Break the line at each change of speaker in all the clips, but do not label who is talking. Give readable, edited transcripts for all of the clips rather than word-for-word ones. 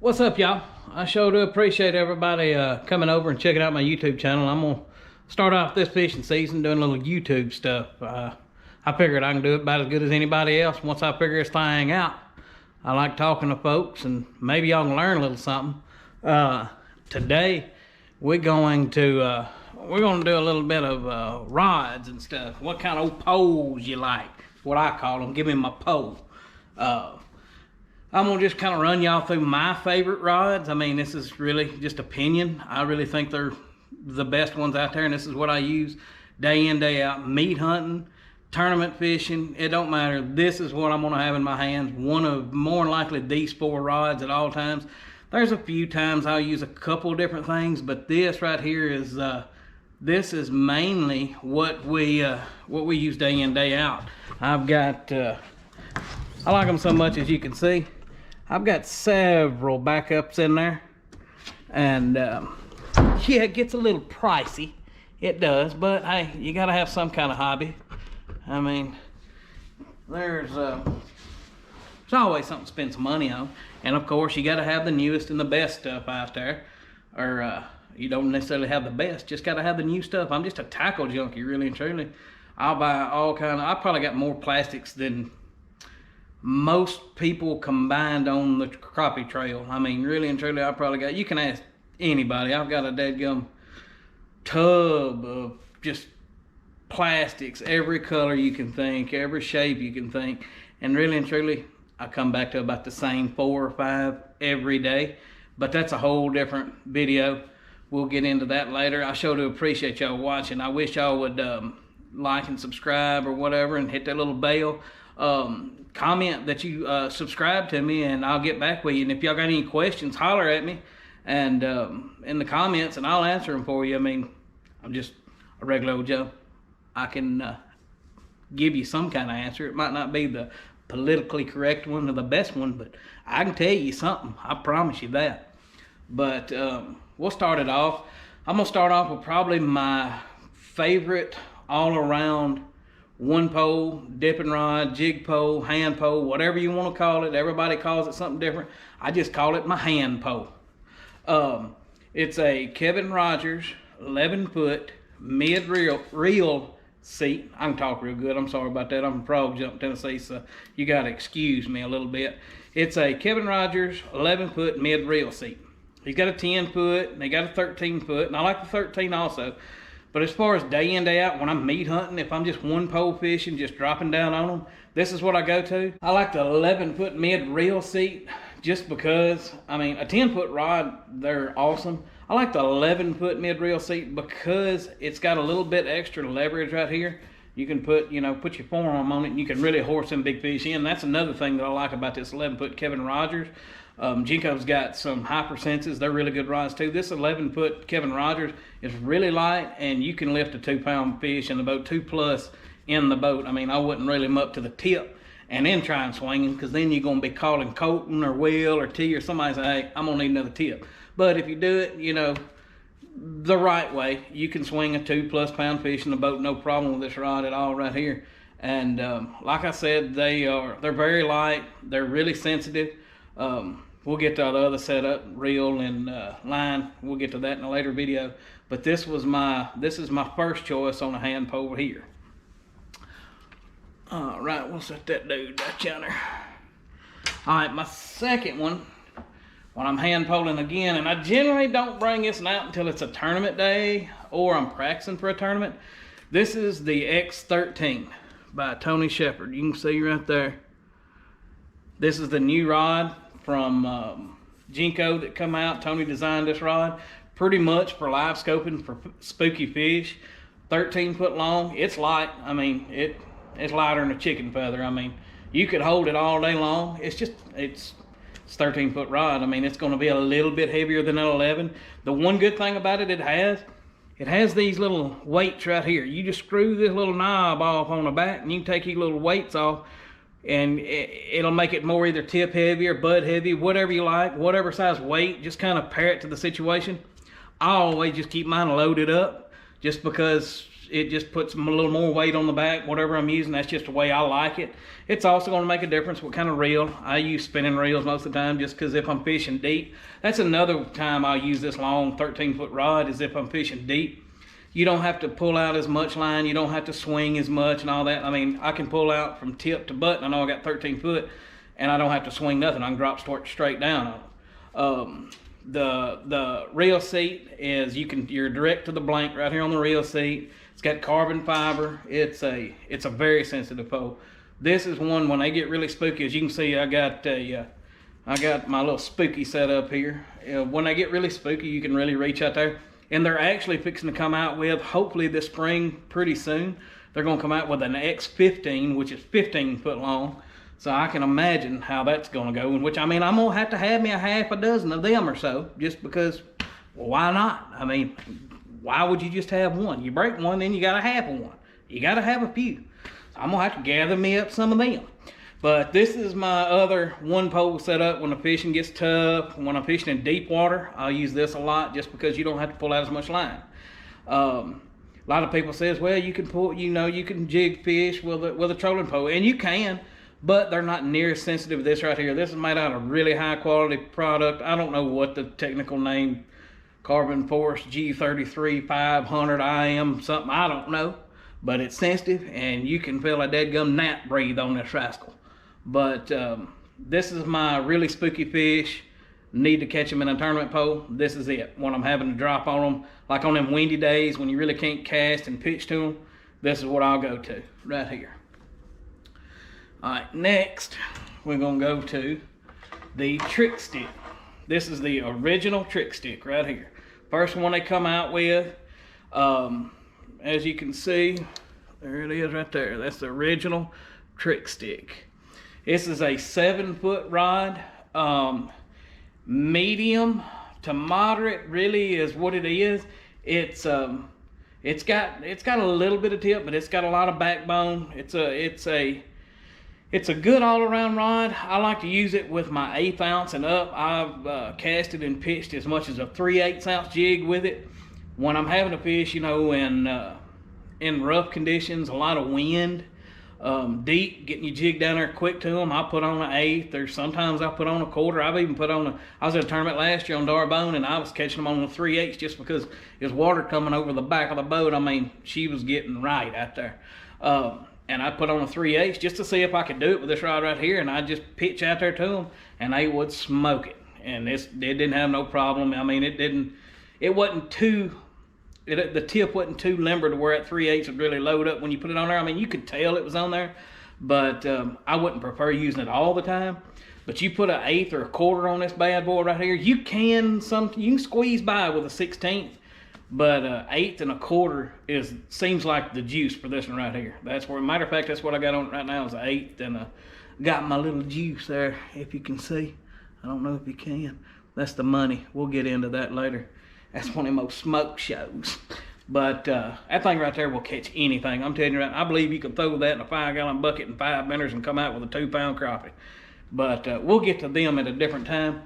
What's up, y'all? I sure do appreciate everybody coming over and checking out my YouTube channel. I'm gonna start off this fishing season doing a little YouTube stuff. I figured I can do it about as good as anybody else once I figure this thing out. I like talking to folks, and maybe y'all can learn a little something. Today we're going to do a little bit of rods and stuff. What kind of poles you like? What I call them. Give me my pole. I'm gonna just kind of run y'all through my favorite rods. I mean, this is really just opinion. I really think they're the best ones out there, and this is what I use day in, day out. Meat hunting, tournament fishing, it don't matter. This is what I'm gonna have in my hands. One of more than likely these four rods at all times. There's a few times I'll use a couple different things, but this right here is this is mainly what we use day in, day out. I've got I like them so much, as you can see. I've got several backups in there, and yeah, it gets a little pricey. It does, but hey, you gotta have some kind of hobby. I mean, there's always something to spend some money on, and of course you gotta have the newest and the best stuff out there, or you don't necessarily have the best, just gotta have the new stuff. I'm just a tackle junkie, really and truly. I'll buy all kind of, I probably got more plastics than most people combined on the crappie trail. I mean, really and truly, I probably got, you can ask anybody, I've got a dadgum tub of just plastics, every color you can think, every shape you can think, and really and truly, I come back to about the same 4 or 5 every day, but that's a whole different video. We'll get into that later. I sure do appreciate y'all watching. I wish y'all would like and subscribe or whatever, and hit that little bell. Comment that you subscribe to me, and I'll get back with you. And if y'all got any questions, holler at me and in the comments, and I'll answer them for you. I mean, I'm just a regular old Joe. I can give you some kind of answer. It might not be the politically correct one or the best one, but I can tell you something. I promise you that. But we'll start it off. I'm gonna start off with probably my favorite all-around one pole, dipping rod, jig pole, hand pole, whatever you want to call it. Everybody calls it something different. I just call it my hand pole. It's a Kevin Rogers 11-foot mid-reel seat. I can talk real good. I'm sorry about that. I'm from Frog Jump, Tennessee, so you got to excuse me a little bit. It's a Kevin Rogers 11-foot mid-reel seat. He's got a 10-foot, and they got a 13-foot, and I like the 13 also. But as far as day in, day out, when I'm meat hunting, if I'm just one pole fishing, just dropping down on them, this is what I go to. I like the 11-foot mid-reel seat just because, I mean, a 10-foot rod, they're awesome. I like the 11-foot mid-reel seat because it's got a little bit extra leverage right here. You can put, put your forearm on it, and you can really horse them big fish in. That's another thing that I like about this 11-foot Kevin Rogers. Jinko's got some hyper senses. They're really good rods too. This 11-foot Kevin Rogers is really light, and you can lift a 2-pound fish in the boat, 2+ in the boat. I mean, I wouldn't reel him up to the tip and then try and swing him, because then you're going to be calling Colton or Will or T or somebody say, hey, I'm going to need another tip. But if you do it, the right way, you can swing a 2+ pound fish in the boat, no problem with this rod at all right here. And like I said, they're very light. They're really sensitive. We'll get to the other setup, reel and line. We'll get to that in a later video. But this is my first choice on a hand pole here. All right, we'll set that dude right yonder. All right, my second one, when I'm hand poling again, and I generally don't bring this out until it's a tournament day or I'm practicing for a tournament. This is the X13 by Tony Shepard. You can see right there. This is the new rod from Jinko that come out. Tony designed this rod pretty much for live scoping for spooky fish. 13-foot long. It's light. I mean, it's lighter than a chicken feather. I mean, you could hold it all day long. It's 13-foot rod. I mean, it's going to be a little bit heavier than an 11. The one good thing about it, it has these little weights right here. You just screw this little knob off on the back, and you can take these little weights off, and it'll make it more either tip heavy or bud heavy, whatever you like, whatever size weight, just kind of pair it to the situation. I always just keep mine loaded up, just because it just puts a little more weight on the back, whatever I'm using. That's just the way I like it. It's also going to make a difference what kind of reel. I use spinning reels most of the time, just because if I'm fishing deep, that's another time I'll use this long 13-foot rod, is if I'm fishing deep. You don't have to pull out as much line. You don't have to swing as much and all that. I mean, I can pull out from tip to butt. I know I got 13 foot, and I don't have to swing nothing. I can drop straight down on it. The reel seat is, you're direct to the blank right here on the reel seat. It's got carbon fiber. It's a very sensitive pole. This is one, when they get really spooky, as you can see, I got my little spooky set up here. When they get really spooky, you can really reach out there. And they're actually fixing to come out with, hopefully this spring, pretty soon, they're going to come out with an X13, which is 15 foot long. So I can imagine how that's going to go. In which, I mean, I'm going to have me a half a dozen of them or so, just because, well, why not? I mean, why would you just have one? You break one, then you got a half of one. You got to have a few. So I'm going to have to gather me up some of them. But this is my other one pole setup when the fishing gets tough. When I'm fishing in deep water, I'll use this a lot, just because you don't have to pull out as much line. A lot of people says, well, you can pull, you can jig fish with a trolling pole, and you can, but they're not near as sensitive as this right here. This is made out of really high quality product. I don't know what the technical name, Carbon Force G33 500 IM something, I don't know, but it's sensitive, and you can feel a deadgum gnat breathe on this rascal. But this is my really spooky fish. Need to catch them in a tournament pole. This is it. When I'm having to drop on them, like on them windy days when you really can't cast and pitch to them, this is what I'll go to right here. All right, next we're gonna go to the trick stick. This is the original trick stick right here. First one they come out with. As you can see, there it is right there. That's the original trick stick. This is a 7-foot rod, medium to moderate really is what it is. It's got a little bit of tip, but it's got a lot of backbone. It's a good all-around rod. I like to use it with my 1/8 ounce and up. I've casted and pitched as much as a 3/8 ounce jig with it. When I'm having to fish, in rough conditions, a lot of wind, deep, getting your jig down there quick to them, I put on an 1/8, or sometimes I put on a 1/4. I've even put on I was at a tournament last year on Darbone, and I was catching them on a 3/8 just because there's water coming over the back of the boat. I mean, she was getting right out there. And I put on a 3/8 just to see if I could do it with this rod right here, and I just pitch out there to them, and they would smoke it. And it didn't have no problem. I mean, it wasn't too, the tip wasn't too limber to where that 3/8 would really load up when you put it on there. I mean, you could tell it was on there, but I wouldn't prefer using it all the time. But you put an 1/8 or a 1/4 on this bad boy right here, you can squeeze by with a 1/16, but 1/8 and a 1/4 seems like the juice for this one right here. That's where, matter of fact, that's what I got on it right now, is an 1/8, and got my little juice there, if you can see. I don't know if you can. That's the money. We'll get into that later. That's one of them smoke shows. But that thing right there will catch anything. I'm telling you right now, I believe you can throw that in a 5-gallon bucket in 5 minutes and come out with a 2-pound crappie. But we'll get to them at a different time.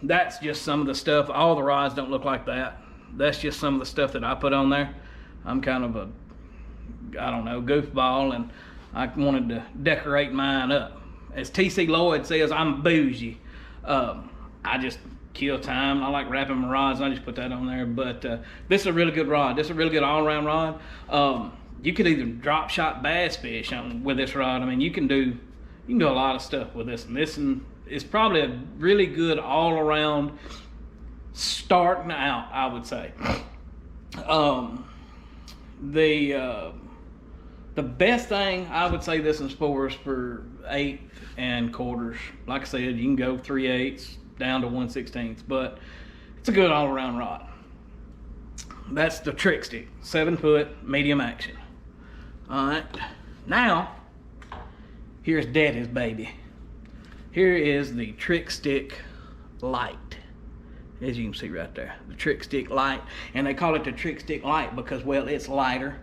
That's just some of the stuff. All the rods don't look like that. That's just some of the stuff that I put on there. I'm kind of a, I don't know, goofball, and I wanted to decorate mine up. As TC Lloyd says, I'm bougie. I just kill time. I like wrapping my rods, and I just put that on there. But this is a really good rod. This is a really good all-around rod. You could either drop shot bass fish with this rod. I mean, you can do a lot of stuff with this. And this is probably a really good all-around starting out, I would say. The best thing I would say this is for 1/8 and 1/4. Like I said, you can go 3/8 down to 1/16, but it's a good all-around rod. That's the trick stick, 7-foot, medium action. All right, now here's Daddy's baby. Here is the trick stick light. As you can see right there, the trick stick light. And they call it the trick stick light because, well, it's lighter.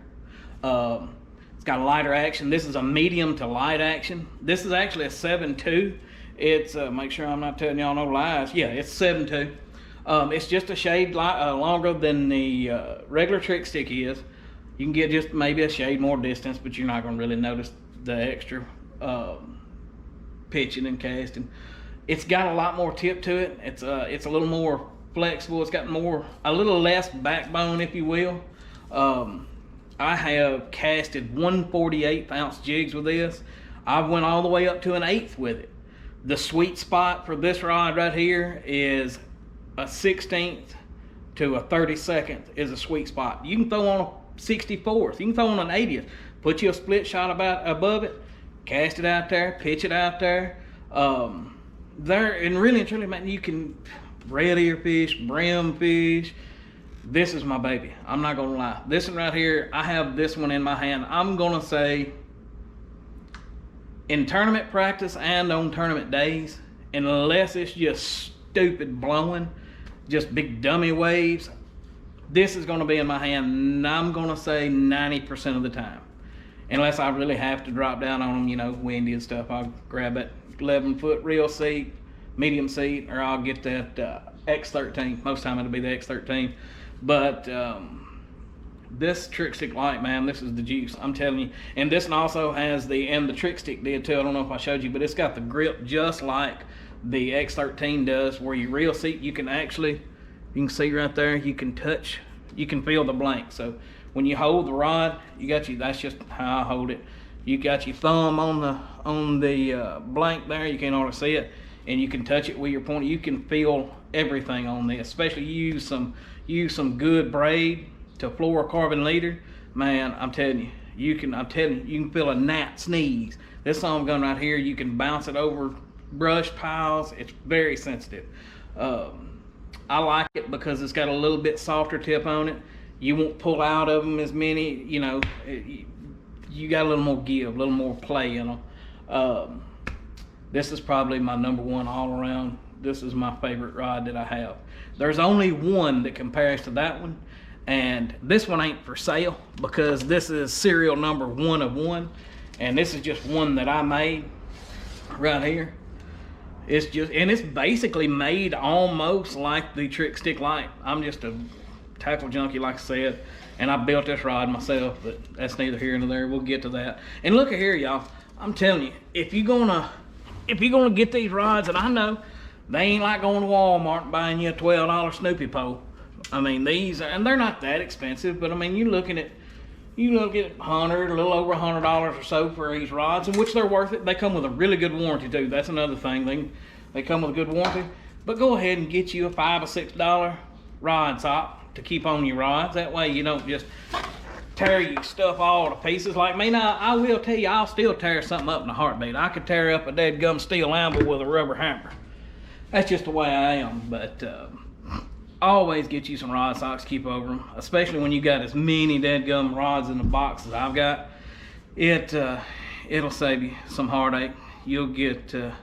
It's got a lighter action. This is a medium to light action. This is actually a 7.2. It's, make sure I'm not telling y'all no lies. Yeah, it's 7.2. It's just a shade longer than the regular trick stick is. You can get just maybe a shade more distance, but you're not going to really notice the extra pitching and casting. It's got a lot more tip to it. It's a little more flexible. It's got a little less backbone, if you will. I have casted 1/48 ounce jigs with this. I went all the way up to an 1/8 with it. The sweet spot for this rod right here is a 16th to a 32nd is a sweet spot. You can throw on a 64th. You can throw on an 80th. Put you a split shot about above it. Cast it out there. Pitch it out there. And really and truly, man, you can red ear fish, brim fish. This is my baby. I'm not gonna lie. This one right here, I have this one in my hand. I'm gonna say, in tournament practice and on tournament days, unless it's just stupid blowing, just big dummy waves, this is gonna be in my hand, and I'm gonna say 90% of the time. Unless I really have to drop down on them, you know, windy and stuff, I'll grab that 11-foot reel seat, medium seat, or I'll get that X13. Most time it'll be the X13. But this trick stick light, man, this is the juice. I'm telling you. And this one also has the trick stick did too. I don't know if I showed you, but it's got the grip just like the X13 does, where your reel seat, you can see right there, you can touch, you can feel the blank. So when you hold the rod, that's just how I hold it. You got your thumb on the blank there, you can't hardly see it, and you can touch it with your pointer. You can feel everything on this, especially use some good braid to fluorocarbon leader. Man, I'm telling you, you can feel a gnat sneeze. This foam gun right here, you can bounce it over brush piles. It's very sensitive. I like it because it's got a little bit softer tip on it. You won't pull out of them as many, you know, you got a little more give, a little more play in them. This is probably my #1 all around. This is my favorite rod that I have. There's only one that compares to that one, and this one ain't for sale because this is serial number 1 of 1, and this is just one that I made right here. It's basically made almost like the trick stick light. I'm just a tackle junkie, like I said, and I built this rod myself, but that's neither here nor there. We'll get to that. And look at here, y'all. I'm telling you, if you're gonna get these rods, and I know they ain't like going to Walmart and buying you a $12 Snoopy pole. I mean, they're not that expensive, but I mean, you look at 100, a little over $100 or so for these rods, and which they're worth it. They come with a really good warranty too. That's another thing. They come with a good warranty. But go ahead and get you a $5 or $6 rod sock to keep on your rods. That way you don't just tear your stuff all to pieces like me. Now, I will tell you, I'll still tear something up in a heartbeat. I could tear up a dead gum steel anvil with a rubber hammer. That's just the way I am. But always get you some rod socks, keep over them, especially when you got as many dead gum rods in the box as I've got. It'll save you some heartache. You'll get a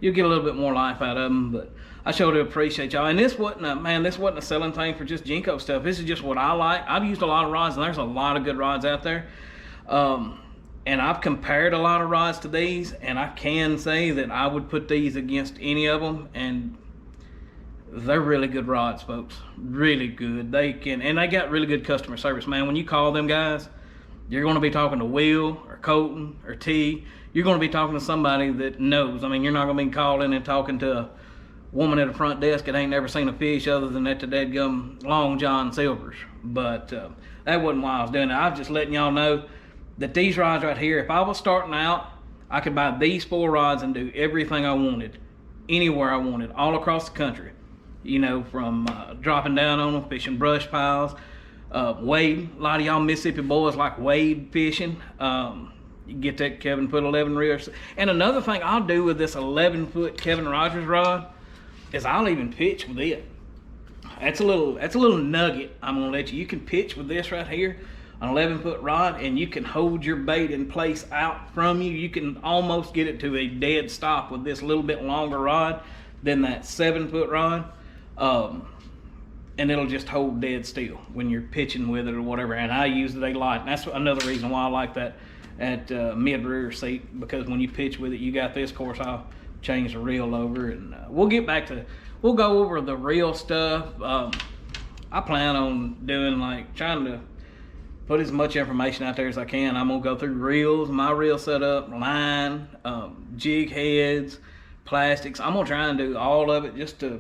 little bit more life out of them. But I sure do appreciate y'all. And this wasn't a selling thing for just Jinko stuff. This is just what I like. I've used a lot of rods, and there's a lot of good rods out there. And I've compared a lot of rods to these, and I can say that I would put these against any of them, and they're really good rods, folks. Really good. They got really good customer service, man. When you call them guys, you're going to be talking to Will or Colton or T. You're going to be talking to somebody that knows. I mean, you're not going to be calling and talking to a woman at the front desk that ain't never seen a fish other than at the dadgum Long John Silvers. But that wasn't why I was doing it. I was just letting y'all know that these rods right here, if I was starting out, I could buy these 4 rods and do everything I wanted, anywhere I wanted, all across the country. You know, from dropping down on them, fishing brush piles, wade. A lot of y'all Mississippi boys like wade fishing. You get that Kevin foot 11 reel. And another thing I'll do with this 11-foot Kevin Rogers rod is I'll even pitch with it. That's a little nugget I'm gonna let you. You can pitch with this right here, an 11-foot rod, and you can hold your bait in place out from you. You can almost get it to a dead stop with this little bit longer rod than that 7-foot rod. And it'll just hold dead still when you're pitching with it or whatever. And I use it a lot. And that's another reason why I like that at mid-rear seat, because when you pitch with it, you got this. Of course, I'll change the reel over, and we'll go over the reel stuff. I plan on doing, like, trying to put as much information out there as I can. I'm gonna go through reels, my reel setup, line, jig heads, plastics. I'm gonna try and do all of it just to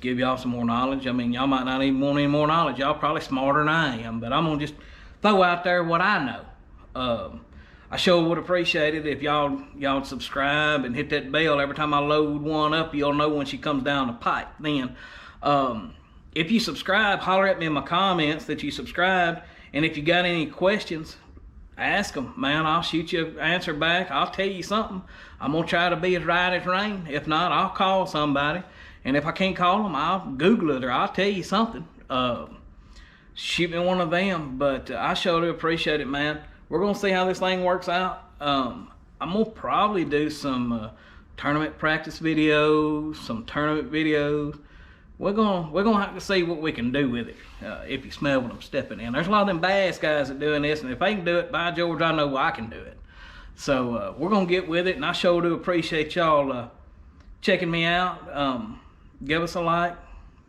give y'all some more knowledge. I mean, y'all might not even want any more knowledge. Y'all probably smarter than I am, but I'm gonna just throw out there what I know. I sure would appreciate it if y'all subscribe and hit that bell. Every time I load one up, you'll know when she comes down the pipe. Then, if you subscribe, holler at me in my comments that you subscribed, and if you got any questions, ask them, man. I'll shoot you an answer back. I'll tell you something. I'm gonna try to be as right as rain. If not, I'll call somebody, and if I can't call them, I'll Google it or I'll tell you something. Shoot me one of them. But I sure do appreciate it, man. We're gonna see how this thing works out. I'm gonna probably do some tournament practice videos, some tournament videos. We're gonna have to see what we can do with it. If you smell what I'm stepping in, there's a lot of them bass guys that doing this, and if they can do it, by George, I know I can do it. So we're gonna get with it, and I sure do appreciate y'all checking me out. Give us a like,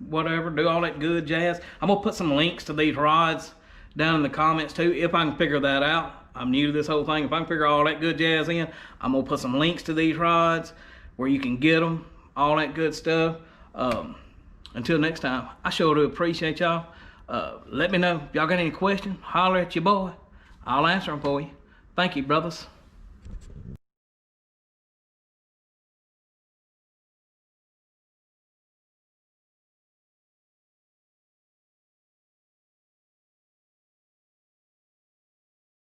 whatever, do all that good jazz. I'm gonna put some links to these rods down in the comments too, if I can figure that out. I'm new to this whole thing. If I can figure all that good jazz in, I'm gonna put some links to these rods where you can get them, all that good stuff. Until next time, I sure do appreciate y'all. Let me know if y'all got any questions. Holler at your boy. I'll answer them for you. Thank you, brothers.